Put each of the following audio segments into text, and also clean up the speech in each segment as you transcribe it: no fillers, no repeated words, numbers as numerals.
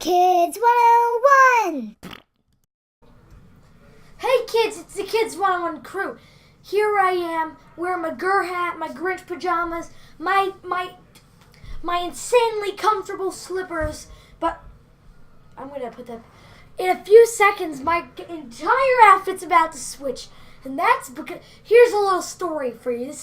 Kids 101! Hey kids, it's the Kids 101 crew. Here I am, wearing my Gur hat, my Grinch pajamas, my insanely comfortable slippers, but I'm gonna put that in a few seconds. My entire outfit's about to switch, and that's because here's a little story for you.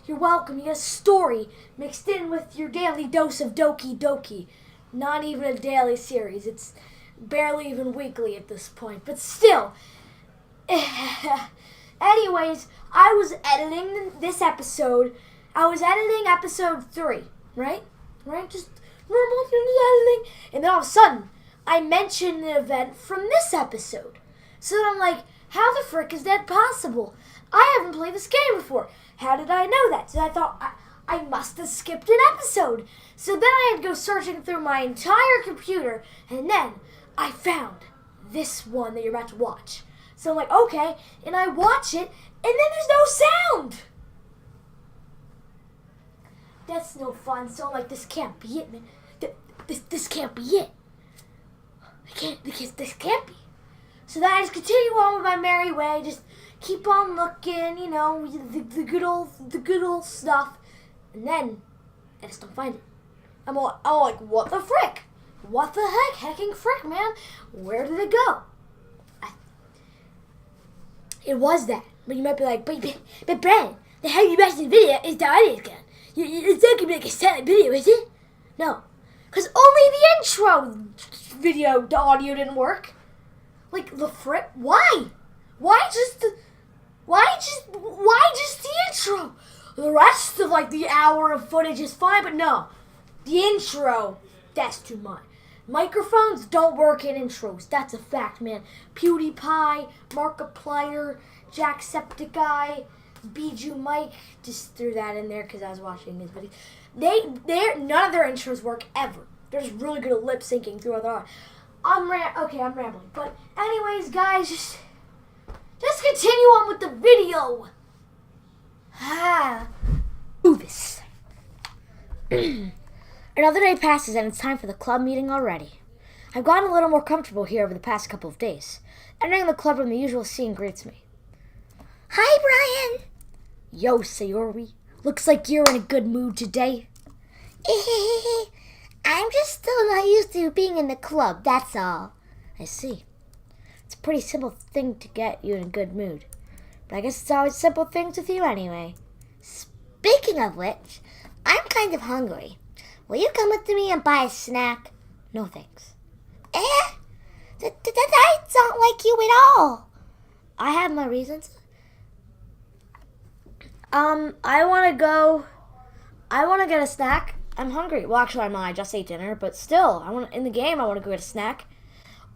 You're welcome. You get a story mixed in with your daily dose of Doki Doki. Not even a daily series. It's barely even weekly at this point, but still. Anyways, I was editing this episode. I was editing episode 3, right? Just normal editing. And then all of a sudden, I mentioned an event from this episode. So then I'm like, how the frick is that possible? I haven't played this game before. How did I know that? So I thought, I must have skipped an episode. So then I had to go searching through my entire computer, and then I found this one that you're about to watch. So I'm like, okay, and I watch it, and then there's no sound. That's no fun. So I'm like, this can't be it, man. This can't be it. This can't be. So then I just continue on with my merry way, just keep on looking, you know, the good old stuff, and then I just don't find it. I'm like, what the frick? What the heck? Hecking frick, man. Where did it go? It was that. But you might be like, but Brandon, the how you watch the video is the audio again. It's not going to be like a silent video, is it? No. Because only the intro video, the audio didn't work. Like, the frick? Why? Why just the intro? The rest of, like, the hour of footage is fine, but no. The intro, that's too much. Microphones don't work in intros. That's a fact, man. PewDiePie, Markiplier, Jacksepticeye, Bijou Mike. Just threw that in there because I was watching his videos. None of their intros work ever. They're just really good at lip syncing through other. I'm rambling. But anyways, guys, just continue on with the video. Do this. Another day passes and it's time for the club meeting already. I've gotten a little more comfortable here over the past couple of days. Entering the club room, the usual scene greets me. Hi, Brian. Yo, Sayori. Looks like you're in a good mood today. I'm just still not used to being in the club, that's all. I see. It's a pretty simple thing to get you in a good mood. But I guess it's always simple things with you anyway. Speaking of which, I'm kind of hungry. Will you come with me and buy a snack? No thanks. I don't like you at all. I have my reasons. I want to get a snack. I'm hungry. Well, actually, I'm not. I just ate dinner, but still, in the game, I want to go get a snack.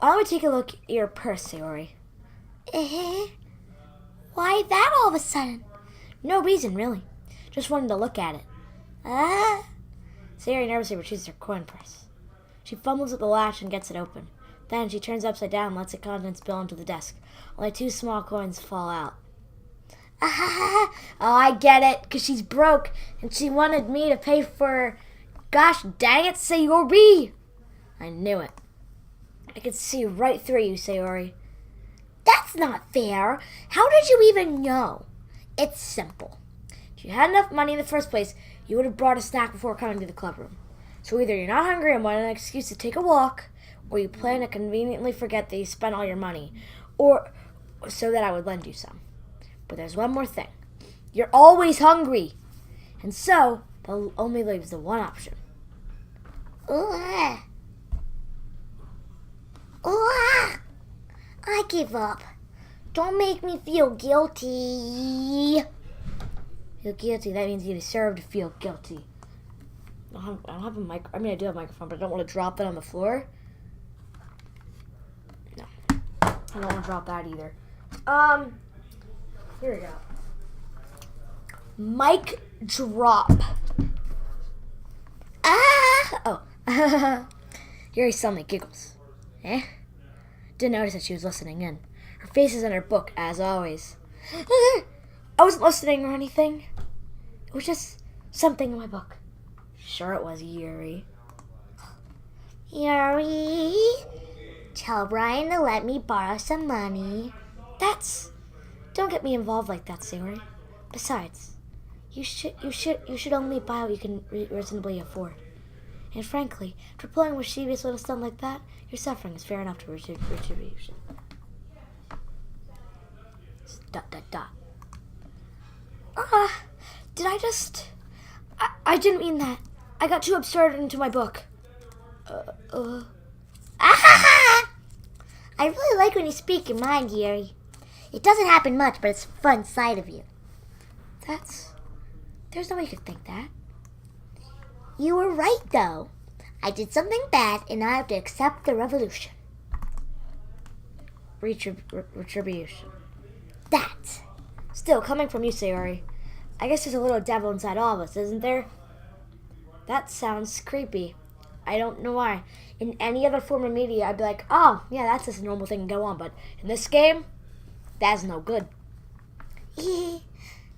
Why don't we take a look at your purse, Sayori? Why that all of a sudden? No reason, really. Just wanted to look at it. Sayori nervously retrieves her coin purse. She fumbles at the latch and gets it open. Then she turns upside down and lets the contents spill onto the desk. Only 2 small coins fall out. Oh, I get it, because she's broke, and she wanted me to pay for... Gosh dang it, Sayori! I knew it. I could see right through you, Sayori. That's not fair. How did you even know? It's simple. If you had enough money in the first place, you would have brought a snack before coming to the club room. So either you're not hungry and want an excuse to take a walk, or you plan to conveniently forget that you spent all your money, or so that I would lend you some. But there's one more thing. You're always hungry. And so, that only leaves the one option. I give up. Don't make me feel guilty. Feel guilty, that means you deserve to feel guilty. I don't have a mic. I mean, I do have a microphone, but I don't want to drop that on the floor. No. I don't want to drop that either. Here we go. Mic drop. Oh. Yuri suddenly giggles. Didn't notice that she was listening in. Her face is in her book, as always. I wasn't listening or anything. It was just something in my book. Sure it was, Yuri. Yuri, tell Brian to let me borrow some money. Don't get me involved like that, Sayori. Besides, you should only buy what you can reasonably afford. And frankly, for pulling a mischievous little stunt like that, your suffering is fair enough to retribution. Dot dot dot. Did I just... I didn't mean that. I got too absurd into my book. I really like when you speak your mind, Yuri. It doesn't happen much, but it's a fun side of you. There's no way you could think that. You were right, though. I did something bad, and I have to accept the revolution. Retribution. That. Still, coming from you, Sayori, I guess there's a little devil inside all of us, isn't there? That sounds creepy. I don't know why. In any other form of media, I'd be like, oh, yeah, that's just a normal thing to go on. But in this game, that's no good. Don't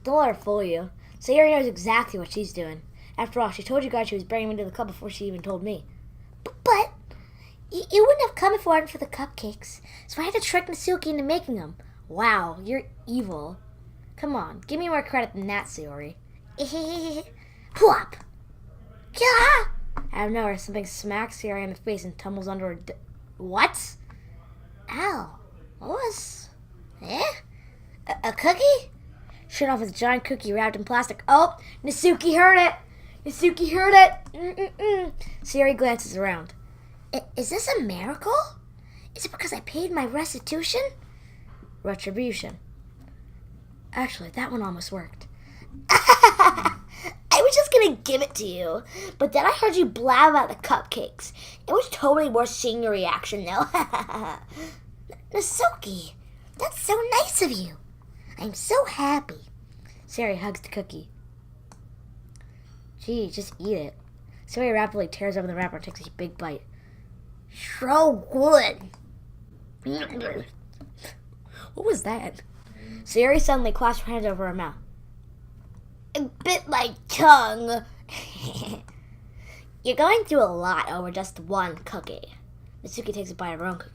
let her fool you. Sayori knows exactly what she's doing. After all, she told you guys she was bringing me to the club before she even told me. But you wouldn't have come if it weren't for the cupcakes. So I had to trick Nasuki into making them. Wow, you're evil. Come on, give me more credit than that, Sayori. Whoop! Out of nowhere, something smacks Sayori in the face and tumbles under her. What? Ow. What was... A cookie? Shut off his giant cookie wrapped in plastic. Oh, Nasuki heard it! Nasuki heard it! Sayori glances around. Is this a miracle? Is it because I paid my restitution? Retribution. Actually, that one almost worked. I was just gonna give it to you, but then I heard you blab about the cupcakes. It was totally worth seeing your reaction, though. Nasuki, that's so nice of you. I'm so happy. Sayori hugs the cookie. Gee, just eat it. Sayori rapidly tears open the wrapper and takes a big bite. So good. What was that? Sayori suddenly clasped her hands over her mouth. It bit my tongue. You're going through a lot over just one cookie. Nasuki takes a bite of her own cookie.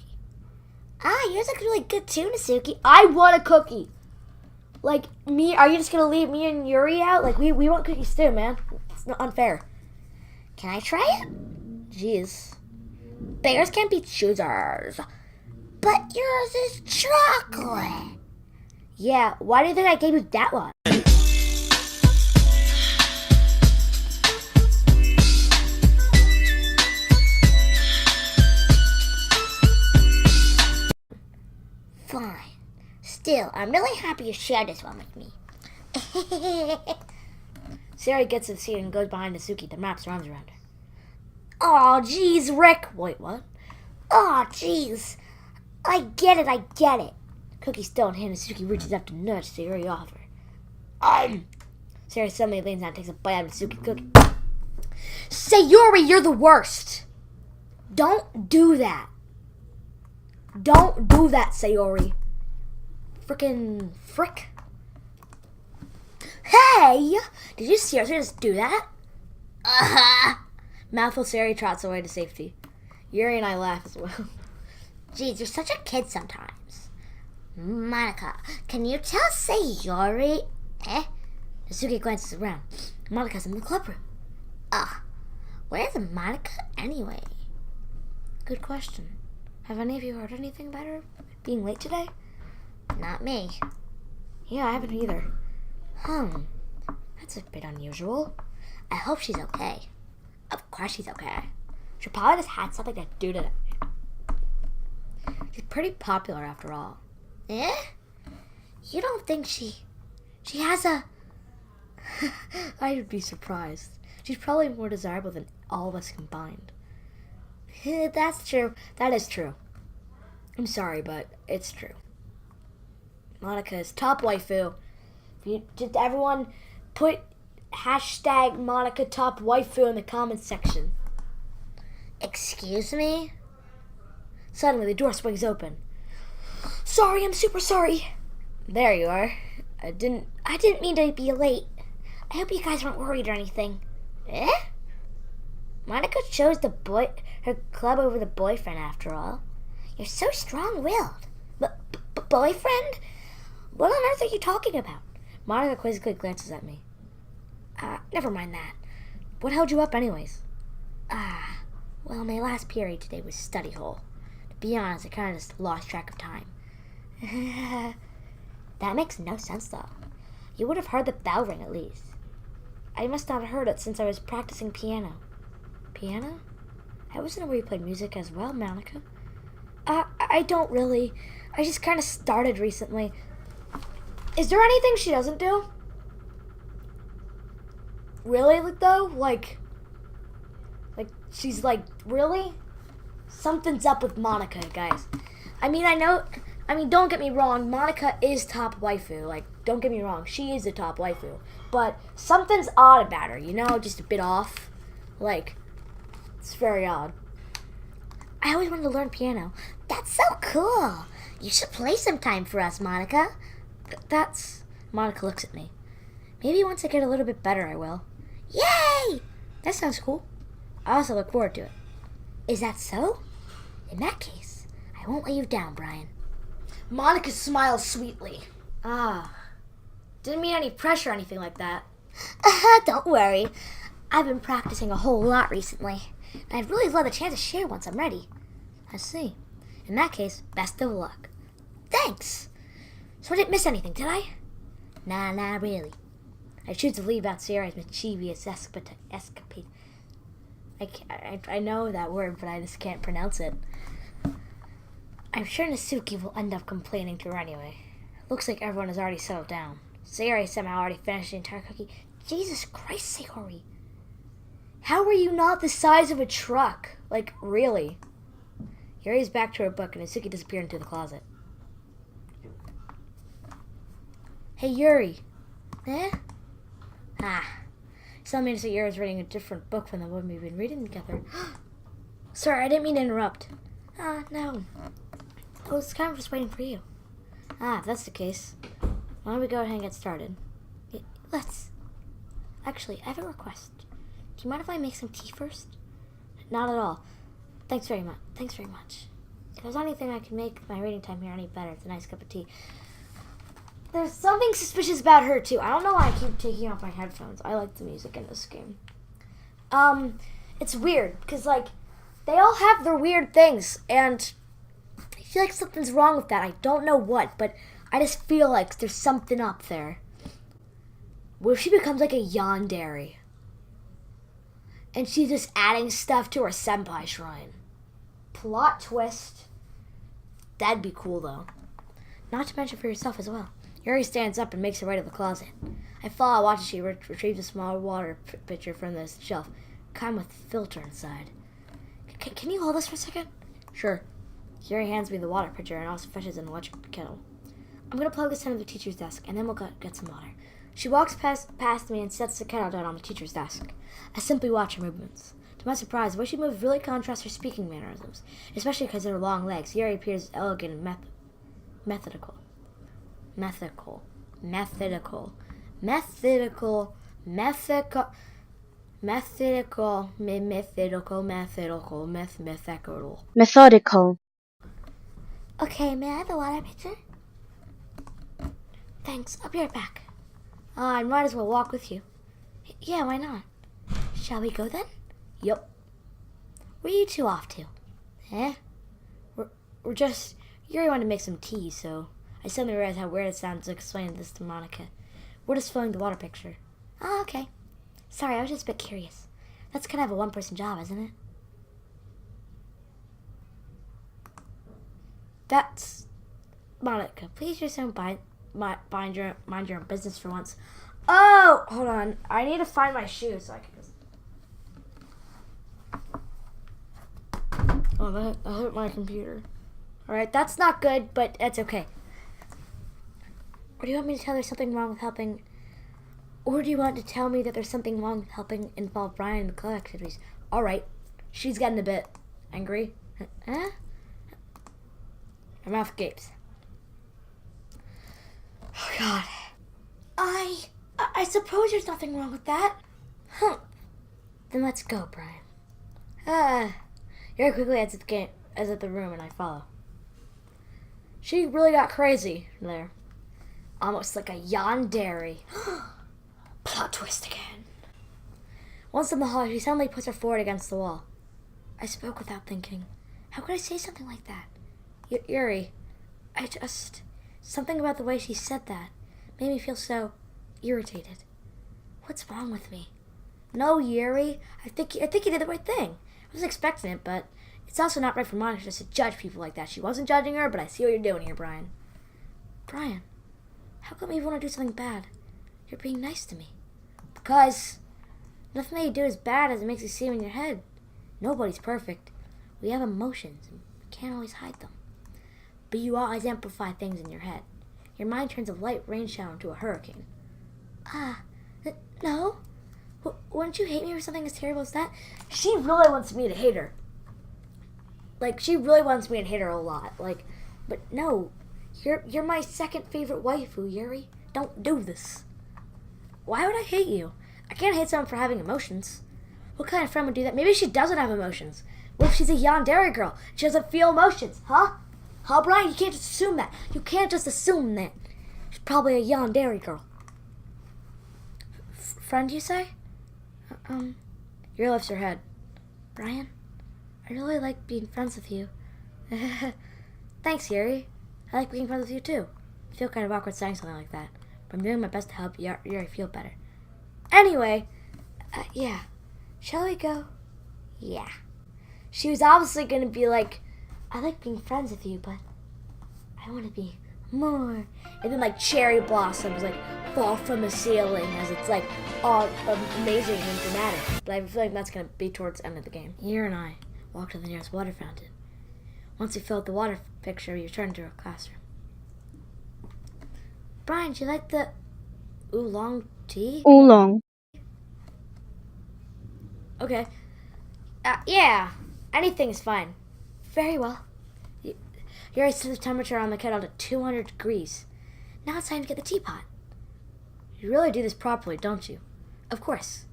Yours looks really good too, Nasuki. I want a cookie. Like, me, are you just going to leave me and Yuri out? Like, we want cookies too, man. It's not unfair. Can I try it? Jeez. Bears can't be choosers. But yours is chocolate. Yeah, why do you think I gave you that one? Fine. Still, I'm really happy you shared this one with me. Sayori gets to the seat and goes behind Nasuki, then wraps her arms around her. Aw, jeez, Rick. Wait, what? Aw, jeez. I get it. Cookie still in hand, Nasuki reaches up to nudge Sayori off her. Sayori suddenly leans down and takes a bite out of Nasuki's cookie. Sayori, you're the worst! Don't do that. Don't do that, Sayori. Frickin' frick. Hey! Did you seriously just do that? Mouthful Sayori trots away to safety. Yuri and I laugh as well. Jeez, you're such a kid sometimes. Monica, can you tell Sayori? Nasuki glances around. Monica's in the club room. Where's Monica anyway? Good question. Have any of you heard anything about her being late today? Not me. Yeah, I haven't either. That's a bit unusual. I hope she's okay. Of course she's okay. She probably just had something to do today. She's pretty popular after all. You don't think she has a... I'd be surprised. She's probably more desirable than all of us combined. That's true. That is true. I'm sorry, but it's true. Monica is top waifu. Just everyone put hashtag Monica top waifu in the comments section. Excuse me? Suddenly, the door swings open. Sorry, I'm super sorry. There you are. I didn't mean to be late. I hope you guys weren't worried or anything. Monica chose her club over the boyfriend after all. You're so strong-willed. Boyfriend? What on earth are you talking about? Monica quizzically glances at me. Never mind that. What held you up anyways? Well, my last period today was study hall. To be honest, I kind of just lost track of time. That makes no sense, though. You would have heard the bell ring at least. I must not have heard it since I was practicing piano. Piano? I wasn't aware you played music as well, Monica. I don't really. I just kind of started recently. Is there anything she doesn't do? Really, though? Like, she's like, really? Something's up with Monica, guys. I mean, don't get me wrong. Monica is top waifu. Like, don't get me wrong. She is a top waifu. But something's odd about her, you know? Just a bit off. Like, it's very odd. I always wanted to learn piano. That's so cool. You should play sometime for us, Monica. Monica looks at me. Maybe once I get a little bit better, I will. Yay! That sounds cool. I also look forward to it. Is that so? In that case, I won't let you down, Brian. Monica smiles sweetly. Didn't mean any pressure or anything like that. Don't worry. I've been practicing a whole lot recently, and I'd really love a chance to share once I'm ready. I see. In that case, best of luck. Thanks! So I didn't miss anything, did I? Nah, not really. I choose to leave out Sierra's mischievous escapade. I know that word, but I just can't pronounce it. I'm sure Nasuki will end up complaining to her anyway. Looks like everyone has already settled down. Sayori somehow already finished the entire cookie. Jesus Christ, Sayori. How are you not the size of a truck? Like, really? Yuri's back to her book and Nasuki disappeared into the closet. Hey, Yuri. Eh? Someone made us that Yuri's reading a different book from the one we've been reading together. Sorry, I didn't mean to interrupt. No. I was kind of just waiting for you. If that's the case, why don't we go ahead and get started? Let's. Actually, I have a request. Do you mind if I make some tea first? Not at all. Thanks very much. If there's anything I can make my reading time here any better, it's a nice cup of tea. There's something suspicious about her, too. I don't know why I keep taking off my headphones. I like the music in this game. It's weird, because, like, they all have their weird things, and I feel like something's wrong with that. I don't know what, but I just feel like there's something up there. What if she becomes, like, a yandere? And she's just adding stuff to her senpai shrine. Plot twist. That'd be cool, though. Not to mention for yourself as well. Yuri stands up and makes her way to the closet. I follow, watch as she retrieves a small water pitcher from the shelf, kind with filter inside. Can you hold this for a second? Sure. Yuri hands me the water pitcher and also fetches an electric kettle. I'm going to plug this into the teacher's desk, and then we'll get some water. She walks past me and sets the kettle down on the teacher's desk. I simply watch her movements. To my surprise, the way she moves really contrasts her speaking mannerisms, especially because of her long legs. Yuri appears elegant and methodical. Okay, may I have the water pitcher? Thanks, I'll be right back. I might as well walk with you. Yeah, why not? Shall we go then? Yup. Where are you two off to? We're just... Yuri wanted to make some tea, so I suddenly realized how weird it sounds to explain this to Monica. We're just filling the water picture. Oh, okay. Sorry, I was just a bit curious. That's kind of a one-person job, isn't it? That's... Monica, please just don't mind your own business for once. Oh, hold on. I need to find my shoes so I can just... Oh, that hurt my computer. Alright, that's not good, but that's okay. Or do you want me to tell her there's something wrong with helping... Or do you want to tell me that there's something wrong with helping involve Brian in the club activities? Alright. She's getting a bit angry. Huh? Her mouth gapes. Oh, God. I suppose there's nothing wrong with that. Huh. Then let's go, Brian. Yuri quickly exits the room and I follow. She really got crazy there. Almost like a yandere. Plot twist again. Once in the hall, she suddenly puts her forehead against the wall. I spoke without thinking. How could I say something like that? Yuri, something about the way she said that made me feel so irritated. What's wrong with me? No, Yuri, I think you did the right thing. I wasn't expecting it, but it's also not right for Monica just to judge people like that. She wasn't judging her, but I see what you're doing here, Brian. Brian, how come you want to do something bad? You're being nice to me. Because nothing that you do is bad as it makes you seem in your head. Nobody's perfect. We have emotions, and we can't always hide them. But you always amplify things in your head. Your mind turns a light rain shower into a hurricane. No. Wouldn't you hate me for something as terrible as that? She really wants me to hate her. She really wants me to hate her a lot. But no. You're my second favorite waifu, Yuri. Don't do this. Why would I hate you? I can't hate someone for having emotions. What kind of friend would do that? Maybe she doesn't have emotions. What if she's a yandere girl? She doesn't feel emotions, huh? Huh, Brian? You can't just assume that. You can't just assume that. She's probably a yandere girl. Friend, you say? Yuri lifts her head. Brian, I really like being friends with you. Thanks, Yuri. I like being friends with you, too. I feel kind of awkward saying something like that, but I'm doing my best to help Yuri feel better. Anyway, yeah. Shall we go? Yeah. She was obviously going to be like, I like being friends with you, but I want to be more. And then cherry blossoms fall from the ceiling as it's all amazing and dramatic. But I feel like that's going to be towards the end of the game. Yuri and I walk to the nearest water fountain. Once we fill out the water picture, we return to our classroom. Brian, do you like the oolong tea? Oolong. Okay. Yeah. Anything is fine. Very well. Yuri set the temperature on the kettle to 200 degrees. Now it's time to get the teapot. You really do this properly, don't you? Of course.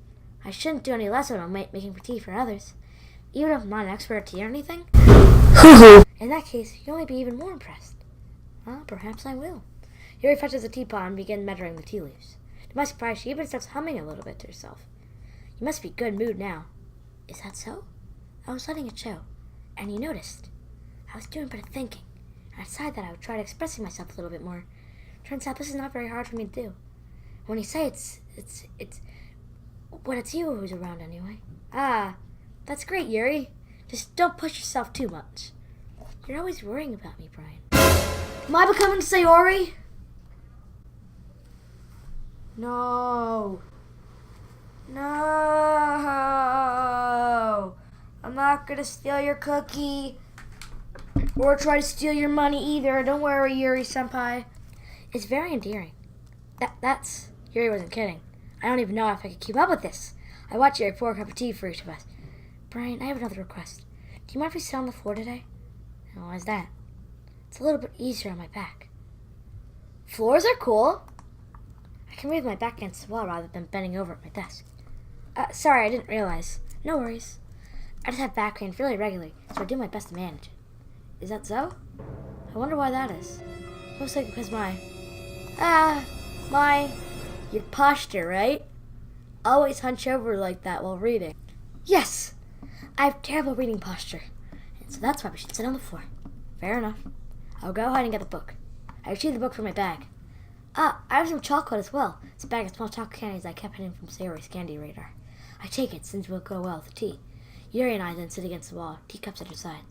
I shouldn't do any less about making tea for others. Even if I'm not an expert at tea or anything. In that case, you'll only be even more impressed. Well, perhaps I will. Yuri fetches a teapot and begins measuring the tea leaves. To my surprise, she even starts humming a little bit to herself. You must be in good mood now. Is that so? I was letting it show, and you noticed. I was doing a bit of thinking, and I decided that I would try to expressing myself a little bit more. Turns out this is not very hard for me to do. When you say it's when it's you who's around anyway. That's great, Yuri. Just don't push yourself too much. You're always worrying about me, Brian. Am I becoming Sayori? No. No. I'm not gonna steal your cookie. Or try to steal your money either. Don't worry, Yuri-senpai. It's very endearing. That's... Yuri wasn't kidding. I don't even know if I could keep up with this. I watched Yuri pour a cup of tea for each of us. Brian, I have another request. Do you mind if we sit on the floor today? Oh, why's that? It's a little bit easier on my back. Floors are cool. I can move my back against the wall rather than bending over at my desk. Sorry, I didn't realize. No worries. I just have back pain fairly regularly, so I do my best to manage it. Is that so? I wonder why that is. Mostly because your posture, right? Always hunch over like that while reading. Yes! I have terrible reading posture. And so that's why we should sit on the floor. Fair enough. I'll go ahead and get the book. I retrieved the book from my bag. I have some chocolate as well. It's a bag of small chocolate candies I kept hidden from Sayori's candy radar. I take it since it will go well with the tea. Yuri and I then sit against the wall, teacups at her side.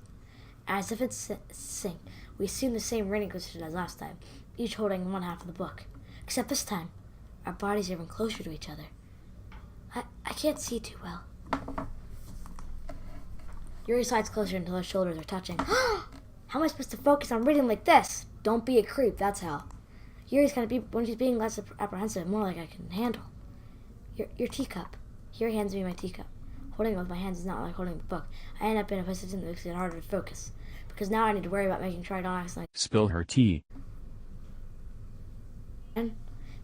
As if it's sync, we assume the same reading position as last time, each holding one half of the book. Except this time, our bodies are even closer to each other. I can't see too well. Yuri slides closer until her shoulders are touching. How am I supposed to focus on reading like this? Don't be a creep, that's how. Yuri's gonna be, when she's being less apprehensive, more like I can handle. Your teacup. Yuri hands me my teacup. Holding it with my hands is not like holding the book. I end up in a position that makes it harder to focus. Because now I need to worry about making sure I don't accidentally spill her tea.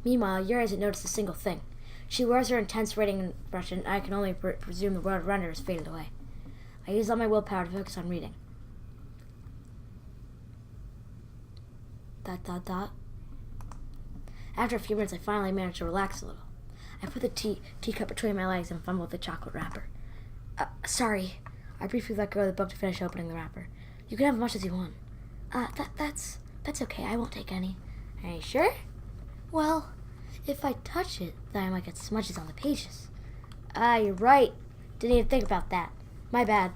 Meanwhile, Yuri hasn't noticed a single thing. She wears her intense reading expression, and I can only presume the world around her has faded away. I used all my willpower to focus on reading. ... After a few minutes, I finally managed to relax a little. I put the teacup between my legs and fumbled with the chocolate wrapper. Sorry. I briefly let go of the book to finish opening the wrapper. You can have as much as you want. That's okay. I won't take any. Are you sure? Well, if I touch it, then I might get smudges on the pages. You're right. Didn't even think about that. My bad.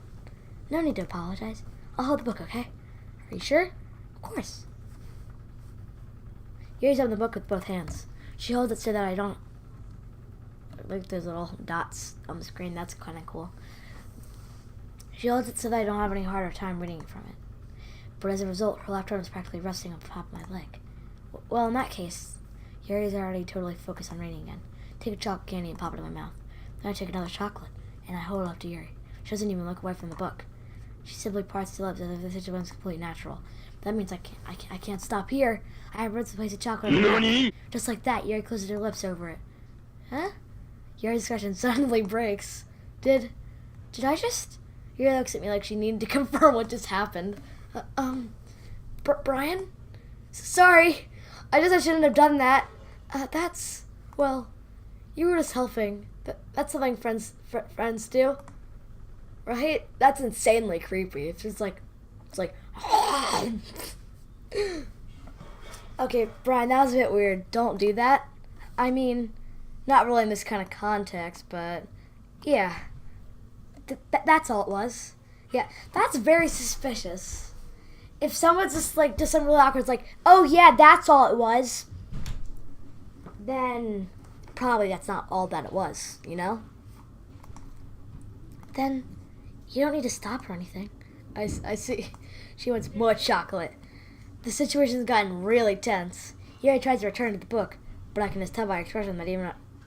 No need to apologize. I'll hold the book, okay? Are you sure? Of course. Yuri's holding the book with both hands. She holds it so that I don't... Like those little dots on the screen. That's kind of cool. She holds it so that I don't have any harder time reading from it. But as a result, her left arm is practically resting on top of my leg. Well, in that case, Yuri's already totally focused on reading again. Take a chocolate candy and pop it in my mouth. Then I take another chocolate, and I hold it up to Yuri. She doesn't even look away from the book. She simply parts her lips as if the situation is completely natural. That means I can't stop here. I have to place a chocolate in my mouth. Just like that, Yuri closes her lips over it. Huh? Yuri's expression suddenly breaks. Did I just... Yuri looks at me like she needed to confirm what just happened. Brian? Sorry. I shouldn't have done that. Well, you were just helping. That's something friends do. Right? That's insanely creepy. It's like... Okay, Brian, that was a bit weird. Don't do that. I mean, not really in this kind of context, but... Yeah. That's all it was. Yeah, that's very suspicious. If someone's just something really awkward, it's like, oh yeah, that's all it was, then probably that's not all that it was, you know? Then you don't need to stop or anything. I see. She wants more chocolate. The situation's gotten really tense. Yuri tries to return to the book, but I can just tell by her expression that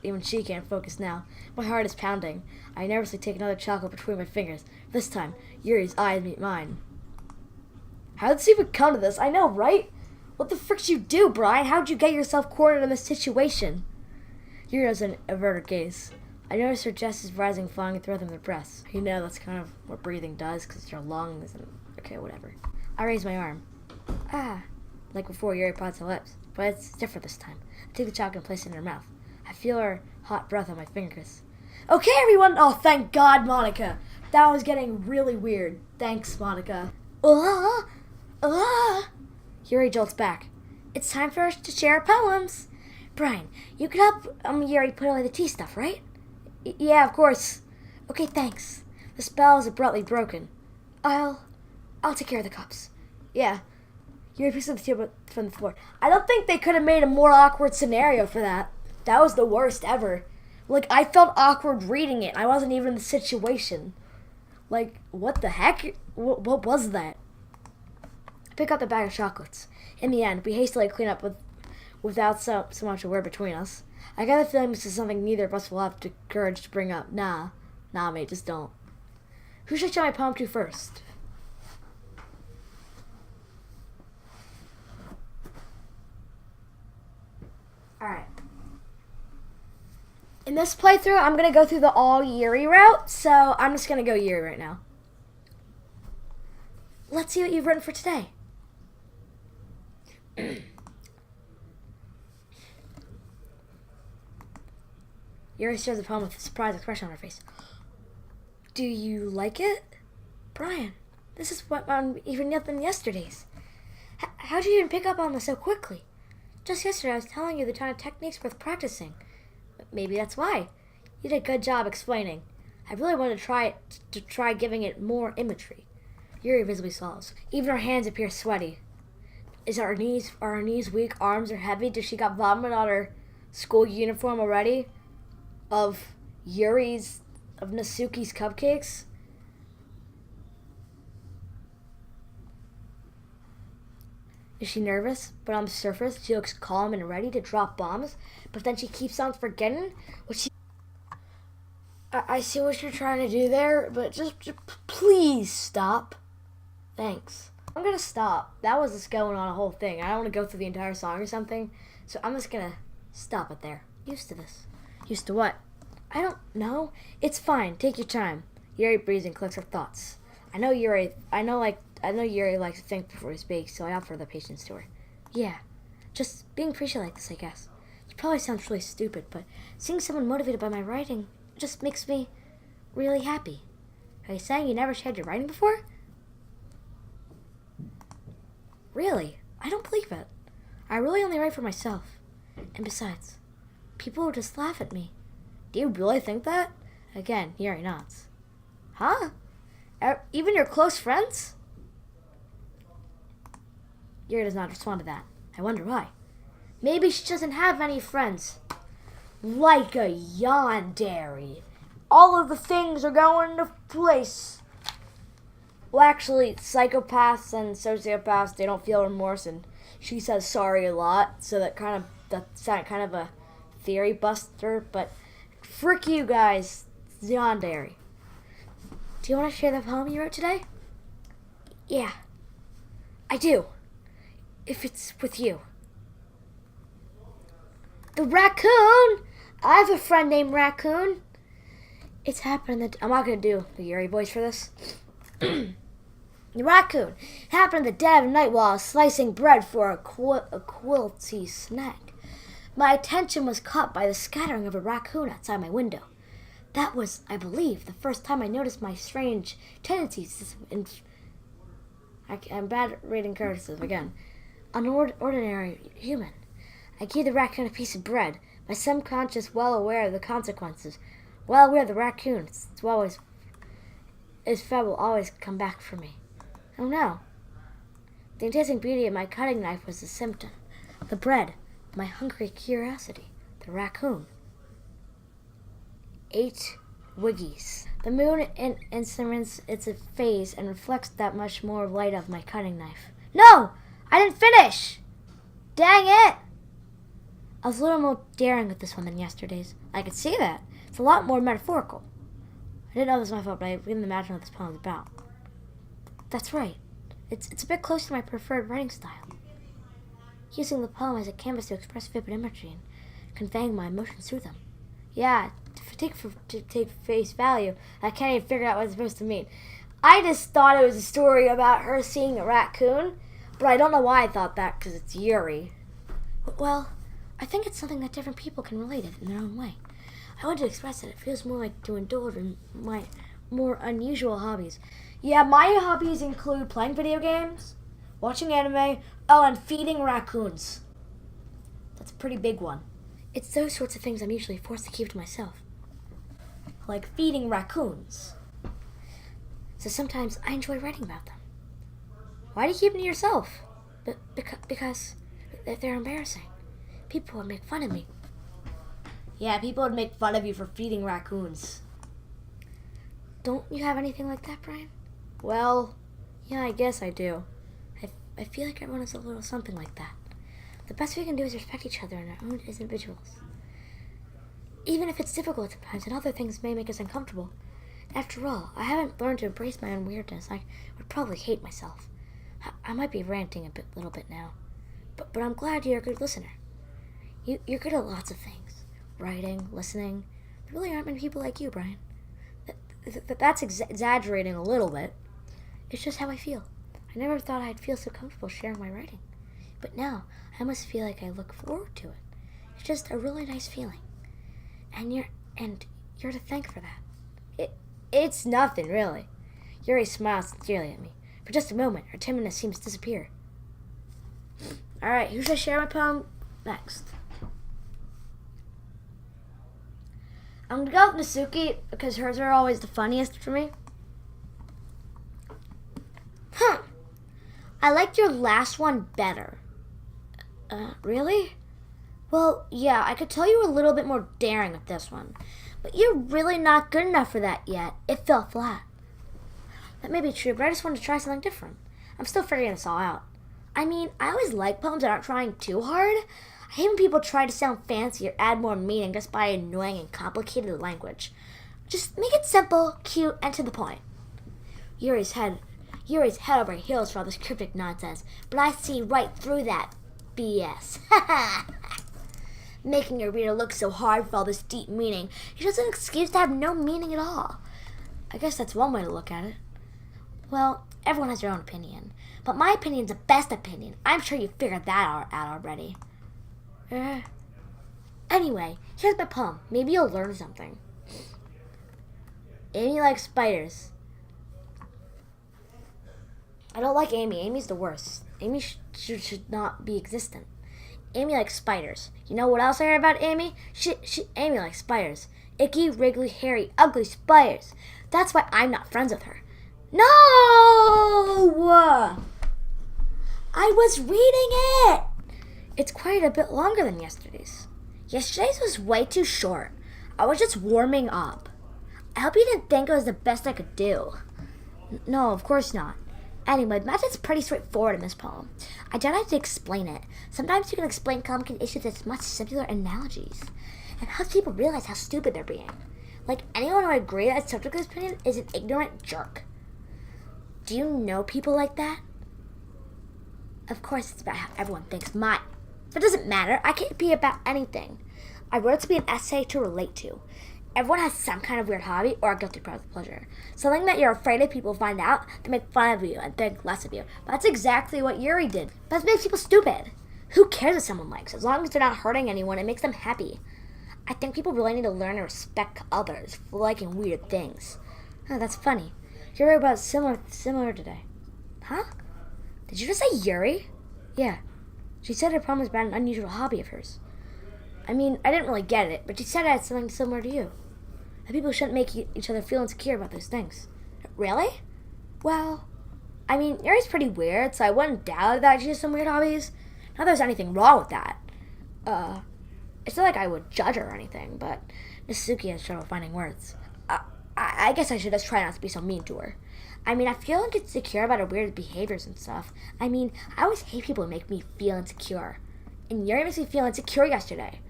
even she can't focus now. My heart is pounding. I nervously take another chocolate between my fingers. This time, Yuri's eyes meet mine. How did this even come to this? I know, right? What the frick did you do, Brian? How'd you get yourself cornered in this situation? Yuri has an averted gaze. I notice her chest is rising, falling, and throwing them their breaths. You know, that's kind of what breathing does, because your lungs and... Okay, whatever. I raise my arm. Like before, Yuri pods her lips. But it's different this time. I take the chocolate and place it in her mouth. I feel her hot breath on my fingers. Okay, everyone! Oh, thank God, Monica! That was getting really weird. Thanks, Monica. Yuri jolts back. It's time for us to share our poems. Brian, you could help Yuri put away the tea stuff, right? Yeah, of course. Okay, thanks. The spell is abruptly broken. I'll take care of the cups. Yeah. Yuri picks up the tea from the floor. I don't think they could have made a more awkward scenario for that. That was the worst ever. I felt awkward reading it. I wasn't even in the situation. What the heck? What was that? I pick up the bag of chocolates. In the end, we hastily clean up without so much a word between us. I got the feeling this is something neither of us will have the courage to bring up. Nah, mate, just don't. Who should I show my poem to first? Alright. In this playthrough, I'm going to go through the all Yuri route, so I'm just going to go Yuri right now. Let's see what you've written for today. Yuri stares the poem with a surprised expression on her face. Do you like it? Brian, this is what even nothing yesterday's. How'd you even pick up on this so quickly? Just yesterday I was telling you the kind of techniques worth practicing. Maybe that's why. You did a good job explaining. I really wanted to try giving it more imagery. Yuri visibly swallows. Even her hands appear sweaty. Are her knees weak? Arms are heavy? Does she got vomit on her school uniform already? Of Nasuki's cupcakes? Is she nervous? But on the surface, she looks calm and ready to drop bombs. But then she keeps on forgetting what she... I see what you're trying to do there, but just please stop. Thanks. I'm gonna stop. That was just going on a whole thing. I don't want to go through the entire song or something, so I'm just gonna stop it there. Used to this. Used to what? I don't know. It's fine. Take your time. Yuri breathes and collects her thoughts. I know Yuri likes to think before he speaks, so I offer the patience to her. Yeah, just being appreciated like this, I guess. It probably sounds really stupid, but seeing someone motivated by my writing just makes me really happy. Are you saying you never shared your writing before? Really? I don't believe it. I really only write for myself. And besides, people will just laugh at me. Do you really think that? Again, Yuri nods. Huh? Even your close friends? Yuri does not respond to that. I wonder why. Maybe she doesn't have any friends. Like a yandere. All of the things are going to place. Well, actually, psychopaths and sociopaths, they don't feel remorse, and she says sorry a lot, so that's kind of a theory buster, but frick you guys, yandere. Do you want to share the poem you wrote today? Yeah, I do. If it's with you. The raccoon! I have a friend named Raccoon. It's happened I'm not going to do the Yuri voice for this. The raccoon happened in the dead of night while I was slicing bread for a quilty snack. My attention was caught by the scattering of a raccoon outside my window. That was, I believe, the first time I noticed my strange tendencies. I'm bad at reading cursive again. An ordinary human. I gave the raccoon a piece of bread, my subconscious well aware of the consequences, well aware of the raccoon. His fed will always come back for me. Oh no. The enticing beauty of my cutting knife was the symptom. The bread, my hungry curiosity. The raccoon. 8 Wiggies. The moon instruments its phase and reflects that much more light of my cutting knife. No! I didn't finish! Dang it! I was a little more daring with this one than yesterday's. I could see that. It's a lot more metaphorical. I didn't know this was my fault, but I couldn't imagine what this poem was about. That's right. It's a bit close to my preferred writing style. Using the poem as a canvas to express vivid imagery and conveying my emotions through them. Yeah, to take face value, I can't even figure out what it's supposed to mean. I just thought it was a story about her seeing a raccoon, but I don't know why I thought that, because it's Yuri. Well, I think it's something that different people can relate to in their own way. I want to express it. It feels more like to indulge in my more unusual hobbies. Yeah, my hobbies include playing video games, watching anime, and feeding raccoons. That's a pretty big one. It's those sorts of things I'm usually forced to keep to myself. Like feeding raccoons. So sometimes I enjoy writing about them. Why do you keep them to yourself? Because they're embarrassing. People would make fun of me. Yeah, people would make fun of you for feeding raccoons. Don't you have anything like that, Brian? Well, yeah, I guess I do. I feel like everyone has a little something like that. The best we can do is respect each other and our own as individuals. Even if it's difficult sometimes and other things may make us uncomfortable. After all, I haven't learned to embrace my own weirdness. I would probably hate myself. I might be ranting a little bit now. But I'm glad you're a good listener. You're good at lots of things. Writing, listening. There really aren't many people like you, Brian. That's exaggerating a little bit. It's just how I feel. I never thought I'd feel so comfortable sharing my writing. But now, I almost feel like I look forward to it. It's just a really nice feeling. And you're to thank for that. It's nothing, really. Yuri smiles sincerely at me. For just a moment, her timidness seems to disappear. Alright, who should I share my poem next? I'm gonna go with Nasuki because hers are always the funniest for me. I liked your last one better. Really? Well, yeah, I could tell you were a little bit more daring with this one. But you're really not good enough for that yet. It fell flat. That may be true, but I just wanted to try something different. I'm still figuring this all out. I mean, I always like poems that aren't trying too hard. I hate when people try to sound fancy or add more meaning just by annoying and complicated language. Just make it simple, cute, and to the point. Yuri's head over heels for all this cryptic nonsense, but I see right through that BS. Making your reader look so hard for all this deep meaning is just an excuse to have no meaning at all. I guess that's one way to look at it. Well, everyone has their own opinion. But my opinion's the best opinion. I'm sure you figured that out already. Anyway, here's my poem. Maybe you'll learn something. Amy likes spiders. I don't like Amy. Amy's the worst. Amy should not be existent. Amy likes spiders. You know what else I heard about Amy? Amy likes spiders. Icky, wriggly, hairy, ugly spiders. That's why I'm not friends with her. No! I was reading it! It's quite a bit longer than yesterday's. Yesterday's was way too short. I was just warming up. I hope you didn't think it was the best I could do. No, of course not. Anyway, the method's pretty straightforward in this poem. I don't have to explain it. Sometimes you can explain complicated issues with much simpler analogies. It helps people realize how stupid they're being. Like, anyone would agree that a subject of this opinion is an ignorant jerk. Do you know people like that? Of course, it's about how everyone thinks mine. But it doesn't matter. I can't be about anything. I wrote it to be an essay to relate to. Everyone has some kind of weird hobby or a guilty pleasure. Something that you're afraid of people find out, they make fun of you and think less of you. But that's exactly what Yuri did. That makes people stupid. Who cares what someone likes? As long as they're not hurting anyone, it makes them happy. I think people really need to learn to respect others for liking weird things. Oh, that's funny. Yuri about similar today. Huh? Did you just say Yuri? Yeah. She said her poem was about an unusual hobby of hers. I mean, I didn't really get it, but she said it had something similar to you. That people shouldn't make each other feel insecure about those things. Really? Well, I mean, Yuri's pretty weird, so I wouldn't doubt that she has some weird hobbies. Not that there's anything wrong with that. It's not like I would judge her or anything, but Nasuki has trouble finding words. I guess I should just try not to be so mean to her. I mean, I feel like insecure about her weird behaviors and stuff. I mean, I always hate people who make me feel insecure. And Yuri makes me feel insecure yesterday.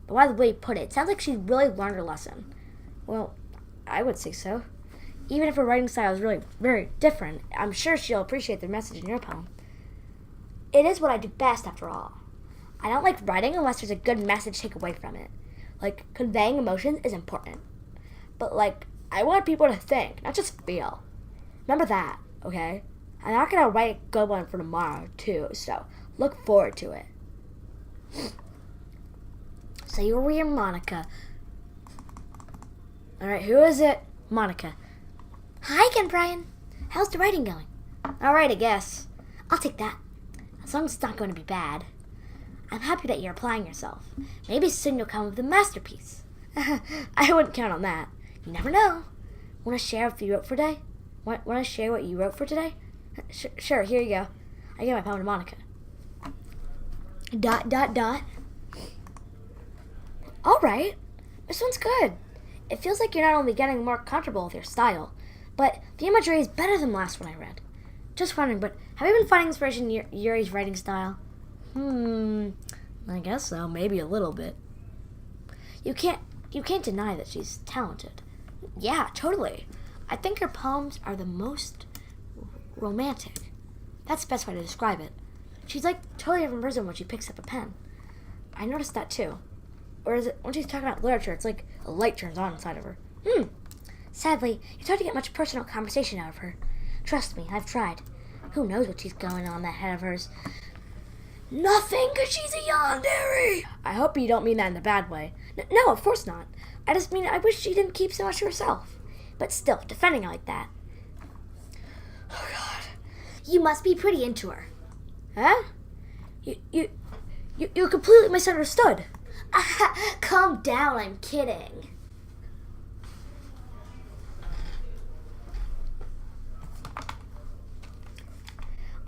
But by the way you put it, it sounds like she really learned her lesson. Well, I would say so. Even if her writing style is really very different, I'm sure she'll appreciate the message in your poem. It is what I do best, after all. I don't like writing unless there's a good message to take away from it. Like, conveying emotions is important. But, like, I want people to think, not just feel. Remember that, okay? I'm not going to write a good one for tomorrow, too, so look forward to it. Sayori and Monica. Alright, who is it? Monica. Hi again, Brian. How's the writing going? Alright, I guess. I'll take that. As long as it's not going to be bad. I'm happy that you're applying yourself. Maybe soon you'll come with a masterpiece. I wouldn't count on that. You never know. Want to share what you wrote for today? Want to share what you wrote for today? Sure, here you go. I gave my poem to Monica. ... Alright. This one's good. It feels like you're not only getting more comfortable with your style, but the imagery is better than the last one I read. Just wondering, but have you been finding inspiration in Yuri's writing style? I guess so. Maybe a little bit. You can't deny that she's talented. Yeah, totally. I think her poems are the most romantic. That's the best way to describe it. She's like a totally different person when she picks up a pen. I noticed that too. Or is it when she's talking about literature, it's like a light turns on inside of her. Sadly, it's hard to get much personal conversation out of her. Trust me, I've tried. Who knows what she's going on in that head of hers. Nothing, 'cause she's a yandere. I hope you don't mean that in a bad way. No, of course not. I just mean I wish she didn't keep so much to herself. But still, defending her like that. Oh, God. You must be pretty into her. Huh? You completely misunderstood. Calm down, I'm kidding.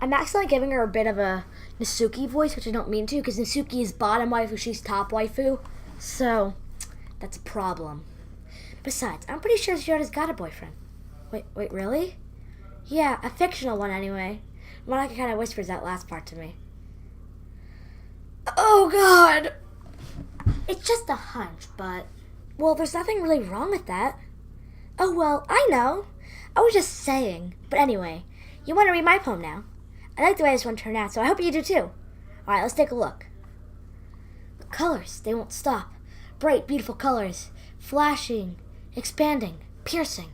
I'm accidentally giving her a bit of a Nasuki voice, which I don't mean to, because Nasuki is bottom waifu, she's top waifu. So, that's a problem. Besides, I'm pretty sure Shioda's got a boyfriend. Wait, really? Yeah, a fictional one anyway. Monica kind of whispers that last part to me. Oh, God! It's just a hunch, but... Well, there's nothing really wrong with that. Oh, well, I know. I was just saying. But anyway, you want to read my poem now? I like the way this one turned out, so I hope you do too. Alright, let's take a look. The colors, they won't stop. Bright, beautiful colors. Flashing, expanding, piercing,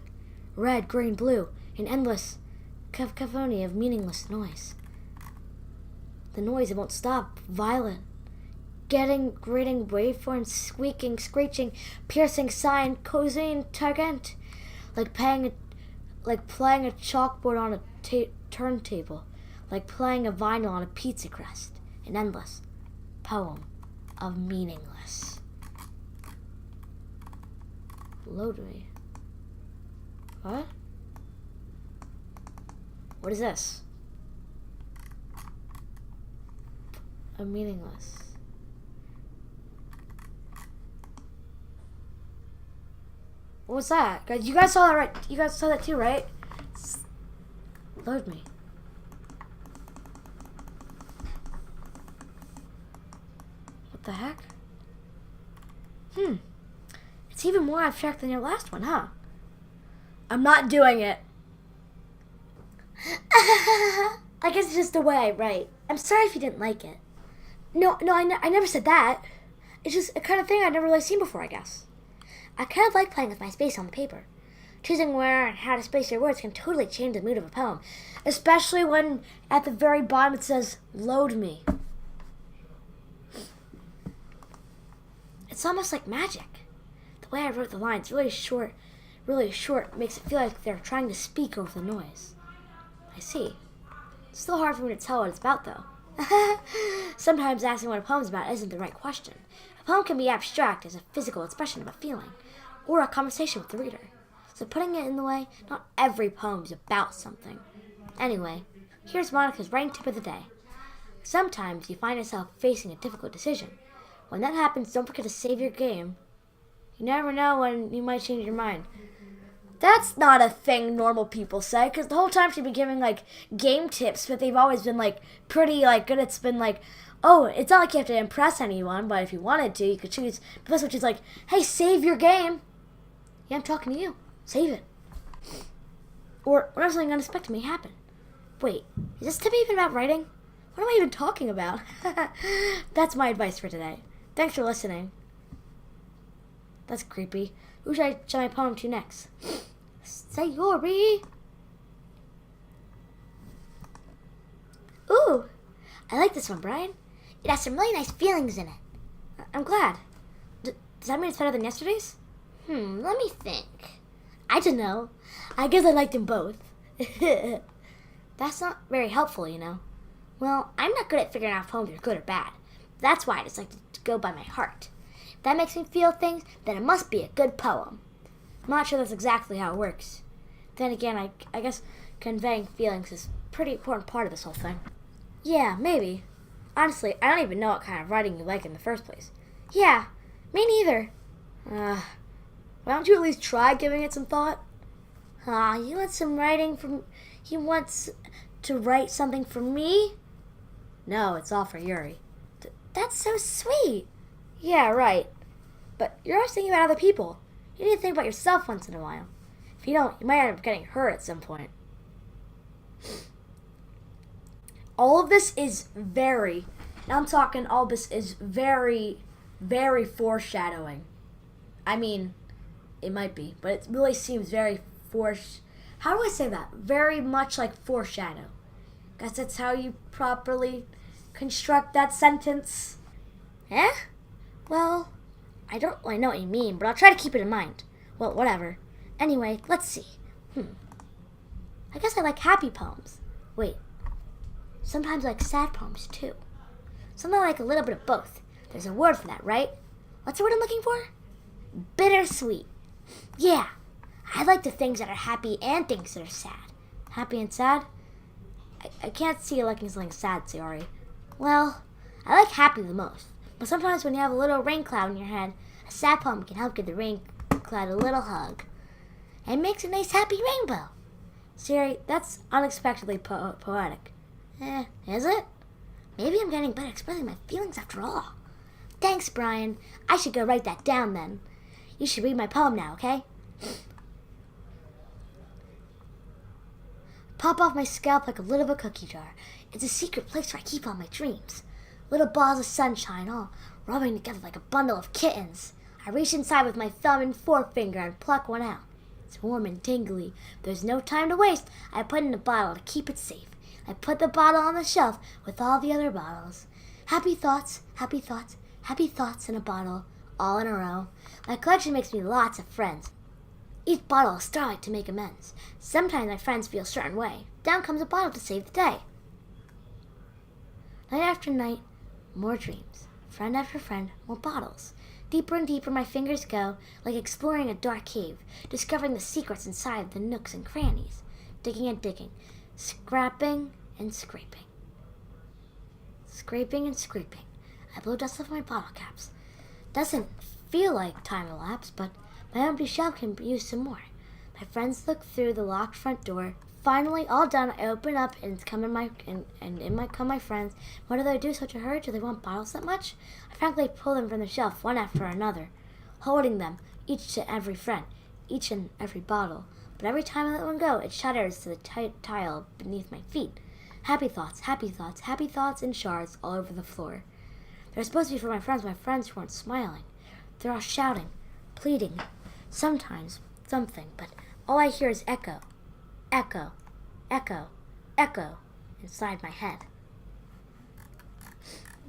red, green, blue, an endless cacophony of meaningless noise. The noise, it won't stop, violent, grating waveforms, squeaking, screeching, piercing, sighing, cozying, tangent, like playing a chalkboard on a turntable, like playing a vinyl on a pizza crust, an endless poem of meaningless. Load me. What? What is this? A meaningless. What was that? Guys, you guys saw that, right? You guys saw that too, right? Load me. What the heck? It's even more abstract than your last one, huh? I'm not doing it. I guess it's just the way I write. I'm sorry if you didn't like it. No, I never said that. It's just a kind of thing I've never really seen before, I guess. I kind of like playing with my space on the paper. Choosing where and how to space your words can totally change the mood of a poem, especially when at the very bottom it says, load me. It's almost like magic. The way I wrote the lines, really short, makes it feel like they're trying to speak over the noise. I see. It's still hard for me to tell what it's about, though. Sometimes asking what a poem's about isn't the right question. A poem can be abstract as a physical expression of a feeling, or a conversation with the reader. So putting it in the way, not every poem's about something. Anyway, here's Monica's writing tip of the day. Sometimes you find yourself facing a difficult decision. When that happens, don't forget to save your game. You never know when you might change your mind. That's not a thing normal people say, because the whole time she's been giving, game tips, but they've always been, pretty, good. It's been, oh, it's not like you have to impress anyone, but if you wanted to, you could choose. But this one, she's like, hey, save your game. Yeah, I'm talking to you. Save it. Or whenever something unexpected may happen. Wait, is this tip even about writing? What am I even talking about? That's my advice for today. Thanks for listening. That's creepy. Who should I show my poem to next? Sayori. Ooh, I like this one, Brian. It has some really nice feelings in it. I'm glad. Does that mean it's better than yesterday's? Let me think. I don't know. I guess I liked them both. That's not very helpful, you know. Well, I'm not good at figuring out if poems are good or bad. That's why I just like to go by my heart. If that makes me feel things, then it must be a good poem. I'm not sure that's exactly how it works. Then again, I guess conveying feelings is a pretty important part of this whole thing. Yeah, maybe. Honestly, I don't even know what kind of writing you like in the first place. Yeah, me neither. Why don't you at least try giving it some thought? You want some writing from... He wants to write something for me? No, it's all for Yuri. That's so sweet. Yeah, right. But you're always thinking about other people. You need to think about yourself once in a while. If you don't, you might end up getting hurt at some point. All of this is very, and I'm talking all this is very, very foreshadowing. I mean, it might be, but it really seems very how do I say that? Very much like foreshadow. Guess that's how you properly construct that sentence. Eh? Well, I don't really know what you mean, but I'll try to keep it in mind. Well, whatever. Anyway, let's see. I guess I like happy poems. Wait. Sometimes I like sad poems, too. Something like a little bit of both. There's a word for that, right? What's the word I'm looking for? Bittersweet. Yeah. I like the things that are happy and things that are sad. Happy and sad? I can't see you liking something sad, Sayori. Well, I like happy the most. But sometimes when you have a little rain cloud in your head, a sad poem can help give the rain cloud a little hug. And it makes a nice happy rainbow. Sayori, that's unexpectedly poetic. Is it? Maybe I'm getting better at expressing my feelings after all. Thanks, Brian. I should go write that down then. You should read my poem now, okay? Pop off my scalp like a lid of a cookie jar. It's a secret place where I keep all my dreams. Little balls of sunshine all rubbing together like a bundle of kittens. I reach inside with my thumb and forefinger and pluck one out. It's warm and tingly. There's no time to waste. I put it in a bottle to keep it safe. I put the bottle on the shelf with all the other bottles. Happy thoughts, happy thoughts, happy thoughts in a bottle, all in a row. My collection makes me lots of friends. Each bottle is starlight to make amends. Sometimes my friends feel a certain way. Down comes a bottle to save the day. Night after night, more dreams. Friend after friend, more bottles. Deeper and deeper my fingers go, like exploring a dark cave, discovering the secrets inside the nooks and crannies. Digging and digging, scrapping and scraping. Scraping and scraping. I blow dust off my bottle caps. Doesn't feel like time elapsed, but my empty shelf can use some more. My friends look through the locked front door. Finally, all done, I open up and in come my friends. What do they do such a hurry? Do they want bottles that much? I frankly pull them from the shelf one after another, holding them, each to every friend, each and every bottle. But every time I let one go, it shudders to the tile beneath my feet. Happy thoughts, happy thoughts, happy thoughts in shards all over the floor. They're supposed to be for my friends who aren't smiling. They're all shouting, pleading, sometimes something, but all I hear is echo. Echo, echo, echo inside my head.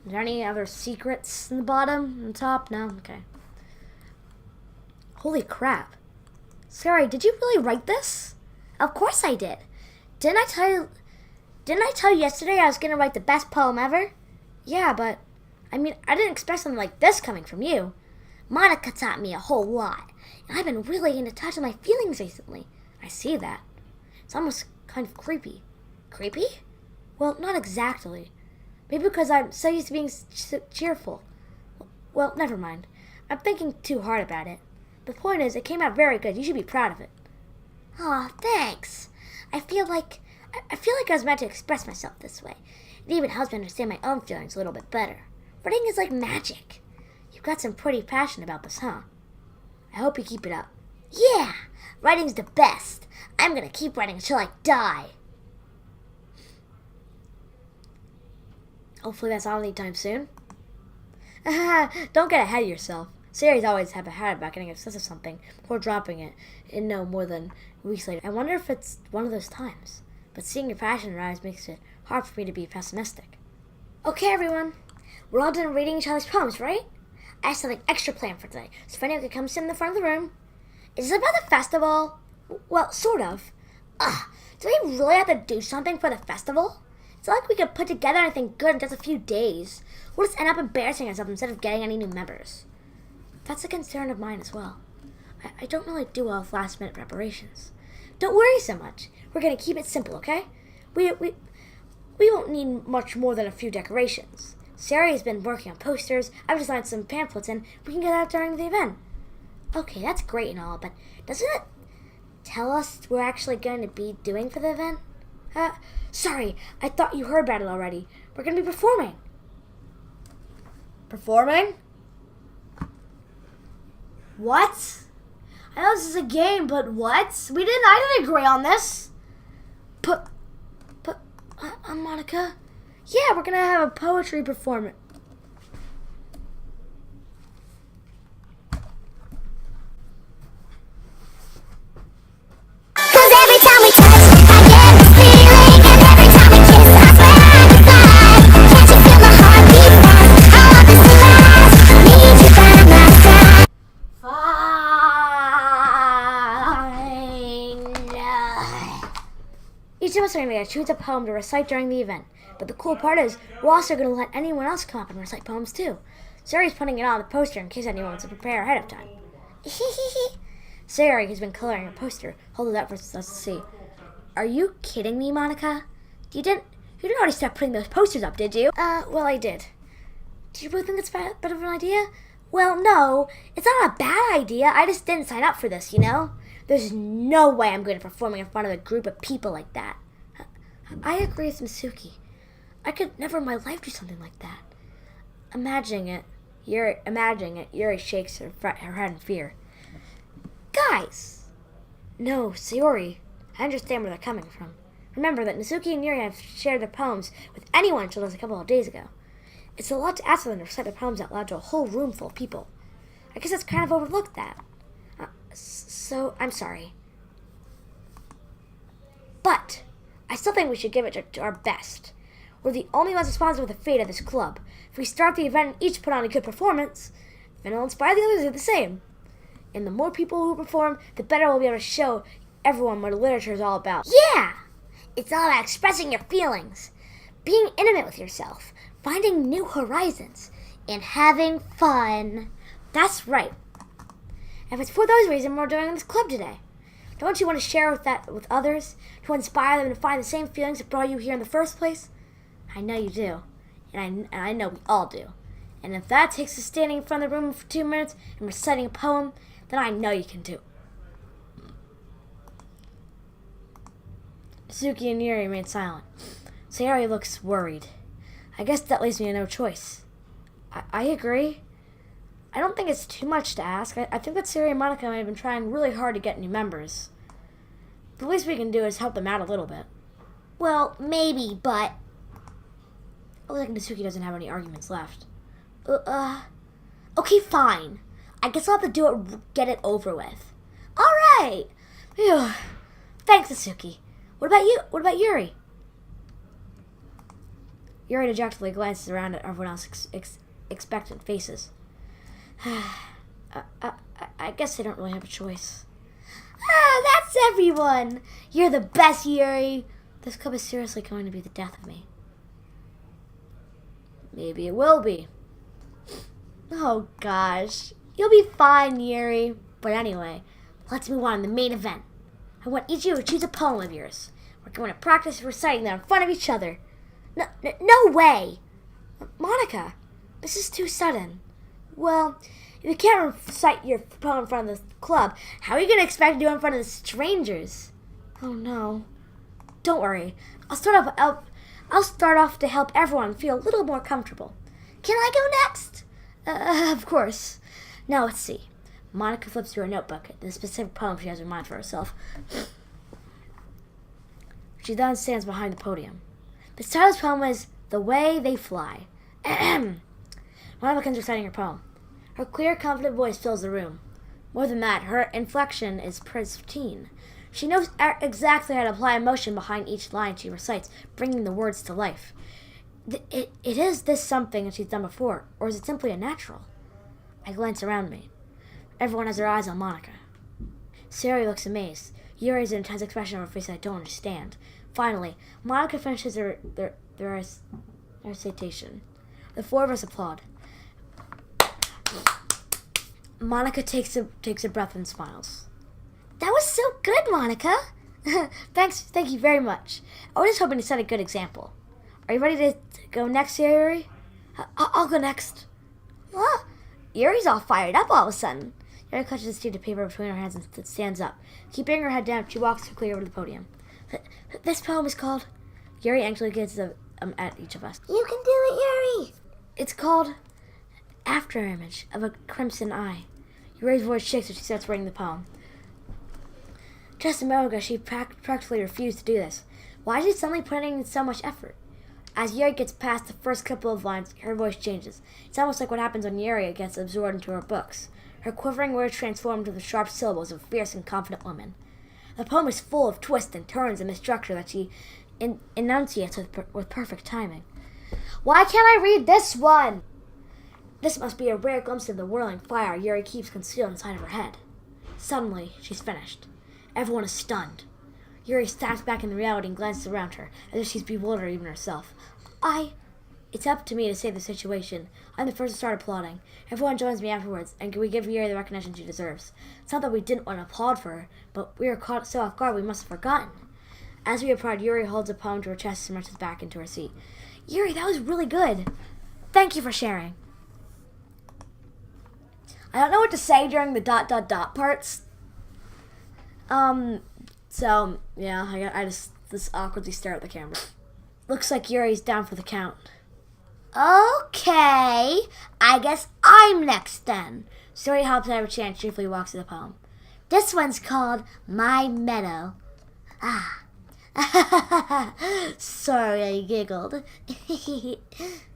Is there any other secrets in the bottom and top? No? Okay. Holy crap. Sorry, did you really write this? Of course I did. Didn't I tell you yesterday I was going to write the best poem ever? Yeah, but, I didn't expect something like this coming from you. Monica taught me a whole lot, and I've been really in touch with my feelings recently. I see that. It's almost kind of creepy. Creepy? Well, not exactly. Maybe because I'm so used to being cheerful. Well, never mind. I'm thinking too hard about it. The point is, it came out very good. You should be proud of it. Aw, thanks. I feel like I was meant to express myself this way. It even helps me understand my own feelings a little bit better. Writing is like magic. You've got some pretty passion about this, huh? I hope you keep it up. Yeah, writing's the best. I'm gonna keep writing until I die. Hopefully that's not anytime soon. Don't get ahead of yourself. Series always have a habit about getting obsessed with something before dropping it in no more than weeks later. I wonder if it's one of those times. But seeing your passion rise makes it hard for me to be pessimistic. Okay, everyone. We're all done reading each other's poems, right? I have something extra planned for today, so if anyone could come sit in the front of the room. Is this about the festival? Well, sort of. Do we really have to do something for the festival? It's not like we could put together anything good in just a few days. We'll just end up embarrassing ourselves instead of getting any new members. That's a concern of mine as well. I don't really do well with last-minute preparations. Don't worry so much. We're going to keep it simple, okay? We won't need much more than a few decorations. Sari has been working on posters. I've designed some pamphlets, and we can get out during the event. Okay, that's great and all, but doesn't it tell us what we're actually going to be doing for the event? Sorry, I thought you heard about it already. We're going to be performing. Performing? What? I know this is a game, but what? I didn't agree on this. But, Monica? Yeah, we're going to have a poetry performance. Each of us are going to choose a poem to recite during the event. But the cool part is, we're also going to let anyone else come up and recite poems too. Sari's putting it on the poster in case anyone wants to prepare ahead of time. Sari has been coloring a poster. Hold it up for us to see. Are you kidding me, Monica? You didn't already start putting those posters up, did you? Well, I did. Do you really think it's a bit of an idea? Well, no. It's not a bad idea. I just didn't sign up for this, you know? There's no way I'm going to performing in front of a group of people like that. I agree with Misuki. I could never in my life do something like that. Imagining it, Yuri shakes her head in fear. Guys! No, Sayori. I understand where they're coming from. Remember that Misuki and Yuri have shared their poems with anyone until just a couple of days ago. It's a lot to ask them to recite their poems out loud to a whole room full of people. I guess it's kind of overlooked that. So, I'm sorry. still think we should give it to our best. We're the only ones responsible for the fate of this club. If we start the event and each put on a good performance, then it'll inspire the others to do the same. And the more people who perform, the better we'll be able to show everyone what literature is all about. Yeah! It's all about expressing your feelings, being intimate with yourself, finding new horizons, and having fun. That's right. And if it's for those reasons we're doing this club today. Don't you want to share that with others? To inspire them to find the same feelings that brought you here in the first place? I know you do. And I know we all do. And if that takes us standing in front of the room for 2 minutes and reciting a poem, then I know you can too. Suki and Yuri remain silent. Sayori looks worried. I guess that leaves me no choice. I agree. I don't think it's too much to ask. I think that Sayori and Monica may have been trying really hard to get new members. The least we can do is help them out a little bit. Well, maybe, but... It looks like Suki doesn't have any arguments left. Okay, fine. I guess I'll have to do it, get it over with. All right. Phew. Thanks, Suki. What about you? What about Yuri? Yuri dejectedly glances around at everyone else's expectant faces. I guess they don't really have a choice. That's everyone. You're the best, Yuri. This club is seriously going to be the death of me. Maybe it will be. Oh, gosh. You'll be fine, Yuri. But anyway, let's move on to the main event. I want each of you to choose a poem of yours. We're going to practice reciting them in front of each other. No way. Monica, this is too sudden. Well, if you can't recite your poem in front of the club, how are you going to expect to do it in front of the strangers? Oh, no. Don't worry. I'll start off to help everyone feel a little more comfortable. Can I go next? Of course. Now let's see. Monica flips through her notebook, the specific poem she has in mind for herself. She then stands behind the podium. The title of this poem is The Way They Fly. Monica begins reciting her poem. Her clear, confident voice fills the room. More than that, her inflection is pristine. She knows exactly how to apply emotion behind each line she recites, bringing the words to life. Is this something that she's done before, or is it simply a natural? I glance around me. Everyone has their eyes on Monica. Sayori looks amazed. Yuri has an intense expression on her face that I don't understand. Finally, Monica finishes her recitation. The four of us applaud. Monica takes a breath and smiles. That was so good, Monica. Thank you very much. I was just hoping to set a good example. Are you ready to go next, Yuri? I'll go next. What? Yuri's all fired up all of a sudden. Yuri clutches a sheet of paper between her hands and stands up. Keeping her head down, she walks quickly over to the podium. This poem is called... Yuri anxiously gazes at each of us. You can do it, Yuri. It's called Afterimage of a Crimson Eye. Yuri's voice shakes as she starts writing the poem. Just a moment ago, she practically refused to do this. Why is she suddenly putting in so much effort? As Yuri gets past the first couple of lines, her voice changes. It's almost like what happens when Yuri gets absorbed into her books. Her quivering words transform into the sharp syllables of a fierce and confident woman. The poem is full of twists and turns and the structure that she enunciates with perfect timing. Why can't I read this one? This must be a rare glimpse of the whirling fire Yuri keeps concealed inside of her head. Suddenly, she's finished. Everyone is stunned. Yuri snaps back into reality and glances around her, as if she's bewildered even herself. It's up to me to save the situation. I'm the first to start applauding. Everyone joins me afterwards, and we give Yuri the recognition she deserves. It's not that we didn't want to applaud for her, but we were caught so off guard we must have forgotten. As we applaud, Yuri holds a poem to her chest and reaches back into her seat. Yuri, that was really good. Thank you for sharing. I don't know what to say during the ... parts. So, yeah, I just awkwardly stare at the camera. Looks like Yuri's down for the count. Okay, I guess I'm next then. Yuri hops out of her chair and cheerfully walks to the poem. This one's called My Meadow. Sorry, I giggled.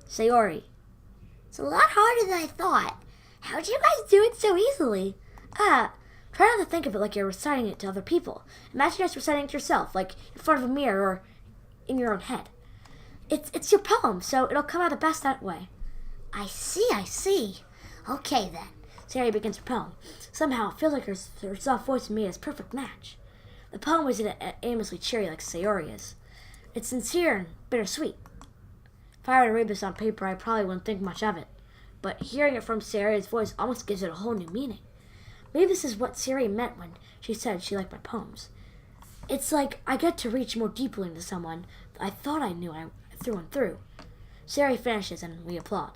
Sayori. It's a lot harder than I thought. How'd you guys do it so easily? Try not to think of it like you're reciting it to other people. Imagine just reciting it yourself, like in front of a mirror or in your own head. It's your poem, so it'll come out the best that way. I see. Okay then. Sayori begins her poem. Somehow it feels like her soft voice and me is a perfect match. The poem isn't aimlessly cheery like Sayori is. It's sincere and bittersweet. If I were to read this on paper, I probably wouldn't think much of it. But hearing it from Sayori's voice almost gives it a whole new meaning. Maybe this is what Sayori meant when she said she liked my poems. It's like I get to reach more deeply into someone I thought I knew through and through. Sayori finishes and we applaud.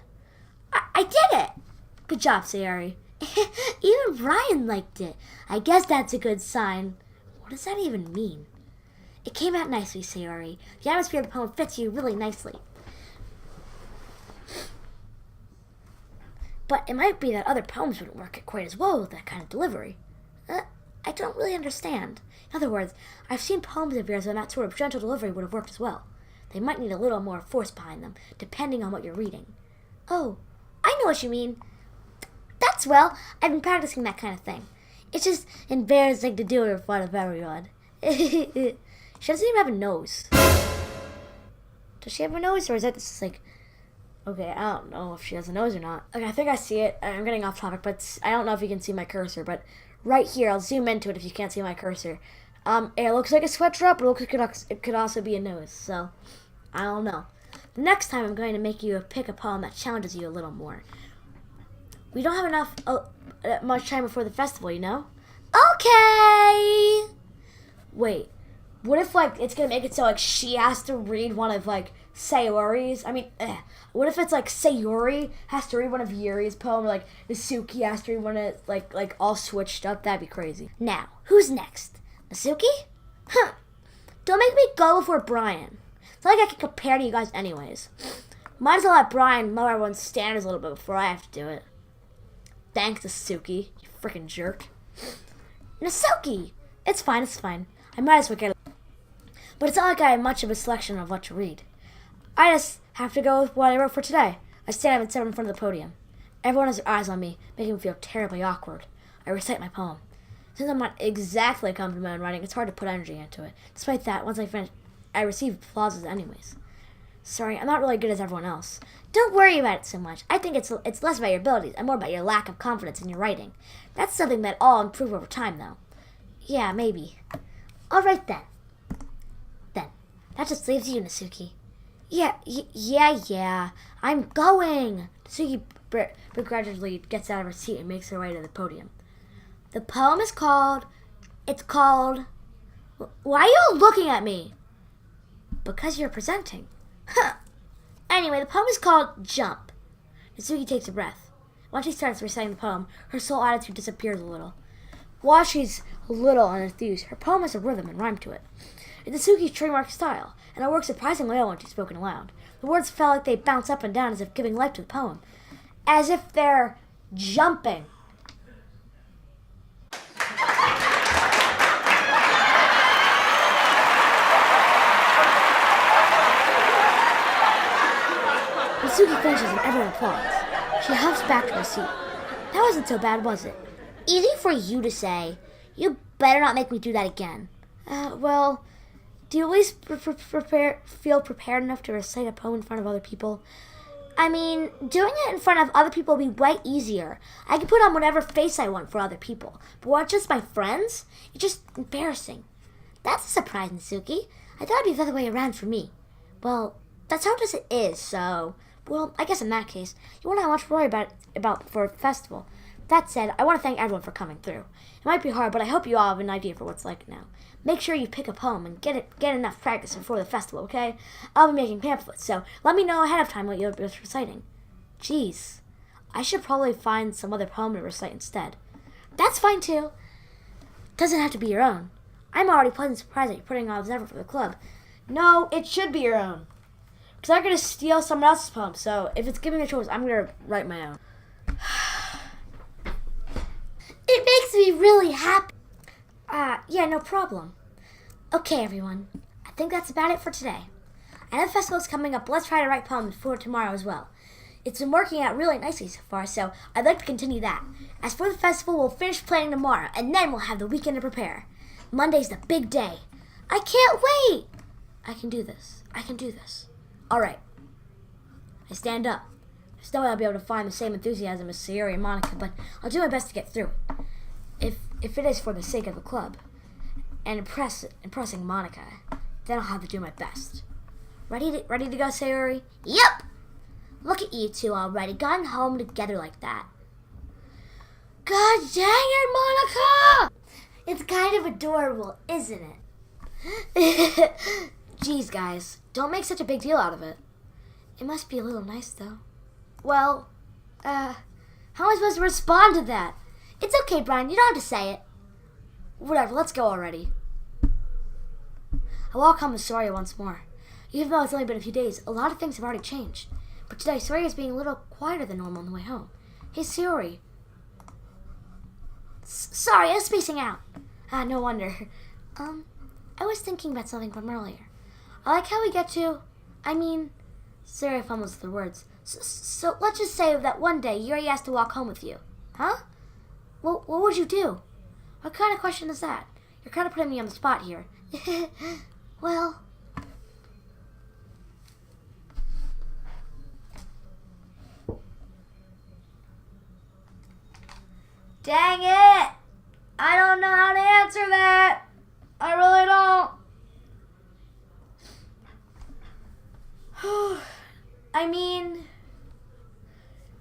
I did it! Good job, Sayori. Even Ryan liked it. I guess that's a good sign. What does that even mean? It came out nicely, Sayori. The atmosphere of the poem fits you really nicely. But it might be that other poems wouldn't work quite as well with that kind of delivery. I don't really understand. In other words, I've seen poems of yours where that sort of gentle delivery would have worked as well. They might need a little more force behind them, depending on what you're reading. Oh, I know what you mean. That's well, I've been practicing that kind of thing. It's just embarrassing to do it in front of everyone. She doesn't even have a nose. Does she have a nose, or is that just like... Okay, I don't know if she has a nose or not. Okay, I think I see it. I'm getting off topic, but I don't know if you can see my cursor, but right here, I'll zoom into it if you can't see my cursor. It looks like a sweatshirt, but it looks like it could also be a nose, so I don't know. The next time I'm going to make you pick a poem that challenges you a little more. We don't have enough much time before the festival, you know? Okay! Wait, what if, like, it's going to make it so, like, she has to read one of, like, Sayori's? What if it's, like, Sayori has to read one of Yuri's poem, or, like, Nasuki has to read one of, like all switched up? That'd be crazy. Now, who's next? Nasuki? Huh. Don't make me go before Brian. It's not like I can compare to you guys anyways. Might as well let Brian lower everyone's standards a little bit before I have to do it. Thanks, Nasuki, you freaking jerk. Nasuki! It's fine. I might as well get it. But it's not like I have much of a selection of what to read. I just have to go with what I wrote for today. I stand up and sit in front of the podium. Everyone has their eyes on me, making me feel terribly awkward. I recite my poem. Since I'm not exactly confident in my own writing, it's hard to put energy into it. Despite that, once I finish, I receive applause anyways. Sorry, I'm not really good as everyone else. Don't worry about it so much. I think it's less about your abilities and more about your lack of confidence in your writing. That's something that all improve over time, though. Yeah, maybe. All right, then. That just leaves you, Nasuki. Yeah. I'm going. Nasuki begrudgingly gets out of her seat and makes her way to the podium. The poem is called... Why are you all looking at me? Because you're presenting. Huh. Anyway, the poem is called Jump. Nasuki takes a breath. Once she starts reciting the poem, her soul attitude disappears a little. While she's a little enthused, her poem has a rhythm and rhyme to it. It's Nasuki's trademark style, and it works surprisingly well when she's spoken aloud. The words felt like they bounce up and down as if giving life to the poem. As if they're jumping. Nasuki finishes and everyone applauds. She huffs back to her seat. That wasn't so bad, was it? Easy for you to say. You better not make me do that again. Well, do you at least feel prepared enough to recite a poem in front of other people? I mean, doing it in front of other people would be way easier. I can put on whatever face I want for other people. But what, just my friends? It's just embarrassing. That's a surprise, Nasuki. I thought it'd be the other way around for me. Well, that's how it is, so... Well, I guess in that case, you won't have much to worry about for a festival. That said, I want to thank everyone for coming through. It might be hard, but I hope you all have an idea for what's like now. Make sure you pick a poem and get enough practice before the festival, okay? I'll be making pamphlets, so let me know ahead of time what you'll be reciting. Jeez, I should probably find some other poem to recite instead. That's fine, too. Doesn't have to be your own. I'm already pleasantly surprised that you're putting all this effort for the club. No, it should be your own. Because I'm going to steal someone else's poem, so if it's giving me a choice, I'm going to write my own. It makes me really happy. Yeah, no problem. Okay, everyone. I think that's about it for today. I know the festival's coming up, but let's try to write poems for tomorrow as well. It's been working out really nicely so far, so I'd like to continue that. As for the festival, we'll finish planning tomorrow, and then we'll have the weekend to prepare. Monday's the big day. I can't wait! I can do this. I can do this. All right. I stand up. There's no way I'll be able to find the same enthusiasm as Sayori and Monica, but I'll do my best to get through it. If it is for the sake of the club and impressing Monica, then I'll have to do my best. Ready to go, Sayori? Yep! Look at you two already, gotten home together like that. God dang it, Monica! It's kind of adorable, isn't it? Jeez, guys, don't make such a big deal out of it. It must be a little nice, though. Well, how am I supposed to respond to that? It's okay, Brian, you don't have to say it. Whatever, let's go already. I walk home with Sayori once more. Even though it's only been a few days, a lot of things have already changed. But today, Sayori is being a little quieter than normal on the way home. Hey, Sayori. Sorry, I was spacing out. No wonder. I was thinking about something from earlier. I like how we get to... Sayori fumbles the words. So let's just say that one day Yuri has to walk home with you. Huh? What would you do? What kind of question is that? You're kind of putting me on the spot here. Well... Dang it! I don't know how to answer that. I really don't.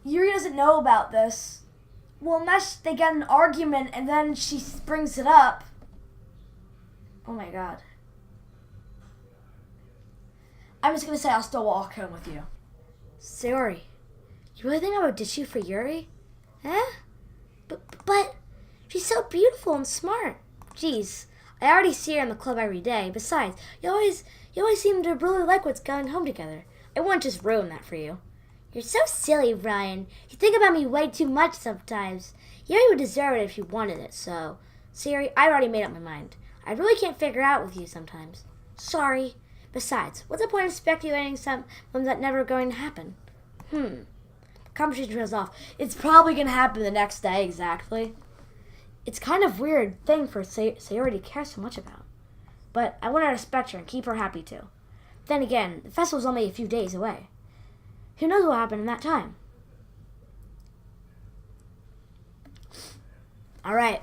Yuri doesn't know about this. Well, unless they get an argument and then she brings it up. Oh my god. I'm just gonna say I'll still walk home with you. Sayori, you really think I would ditch you for Yuri? Huh? But she's so beautiful and smart. Jeez, I already see her in the club every day. Besides, you always seem to really like what's going home together. I wouldn't just ruin that for you. You're so silly, Brian. You think about me way too much sometimes. Yuri would deserve it if she wanted it, so... Sayori, I've already made up my mind. I really can't figure out with you sometimes. Sorry. Besides, what's the point of speculating something that's never going to happen? Conversation trails off. It's probably going to happen the next day, exactly. It's kind of weird thing for Sayori to care so much about. But I want to respect her and keep her happy too. Then again, the festival's only a few days away. Who knows what will happen in that time? Alright.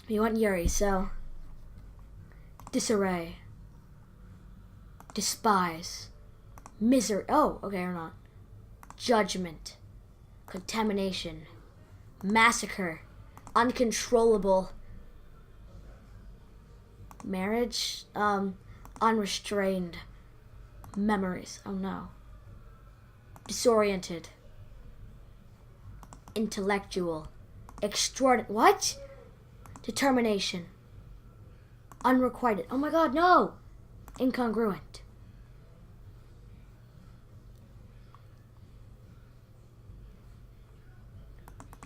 We want Yuri, so... Disarray. Despise. Misery. Oh, okay, or not. Judgment. Contamination. Massacre. Uncontrollable. Marriage. Unrestrained. Memories. Oh no. Disoriented. Intellectual. Extraordinary. What? Determination. Unrequited. Oh my god, no! Incongruent.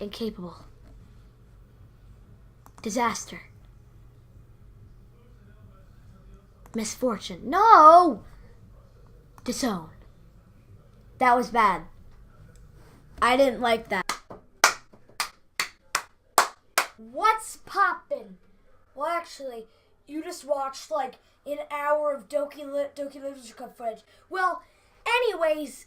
Incapable. Disaster. Misfortune. No! Disown. That was bad. I didn't like that. What's poppin'? Well, actually, you just watched like an hour of Doki Literature Club footage. Well, anyways,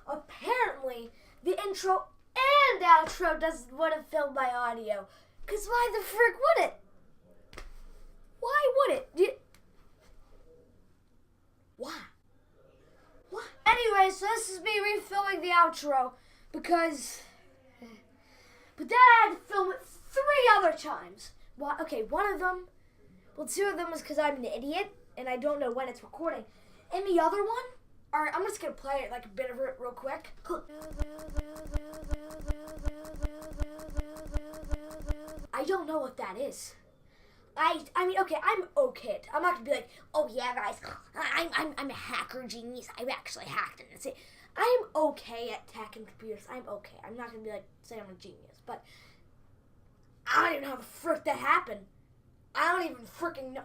apparently the intro and outro doesn't want to film my audio. Cause why the frick would it? Why would it? Why? What? Anyway, so this is me refilming the outro because... But then I had to film it 3 other times. Well, okay, one of them... Well, 2 of them was because I'm an idiot and I don't know when it's recording. And the other one... Alright, I'm just going to play it like a bit of it real quick. I don't know what that is. I mean, okay, I'm okay. I'm not gonna be like, oh yeah, guys, I'm a hacker genius. I've actually hacked it. And say, I'm okay at tech and computers. I'm okay. I'm not gonna be like, say I'm a genius, but I don't even know how the frick that happened. I don't even freaking know.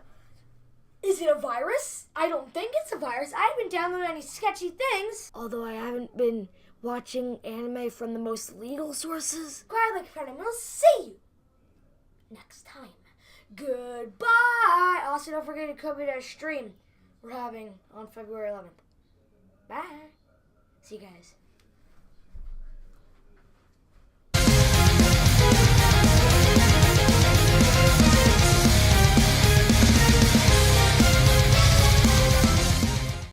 Is it a virus? I don't think it's a virus. I haven't downloaded any sketchy things. Although I haven't been watching anime from the most legal sources. Quiet like a friend. We'll see you next time. Goodbye. Also, don't forget to come to that stream we're having on February 11th. Bye. See you guys.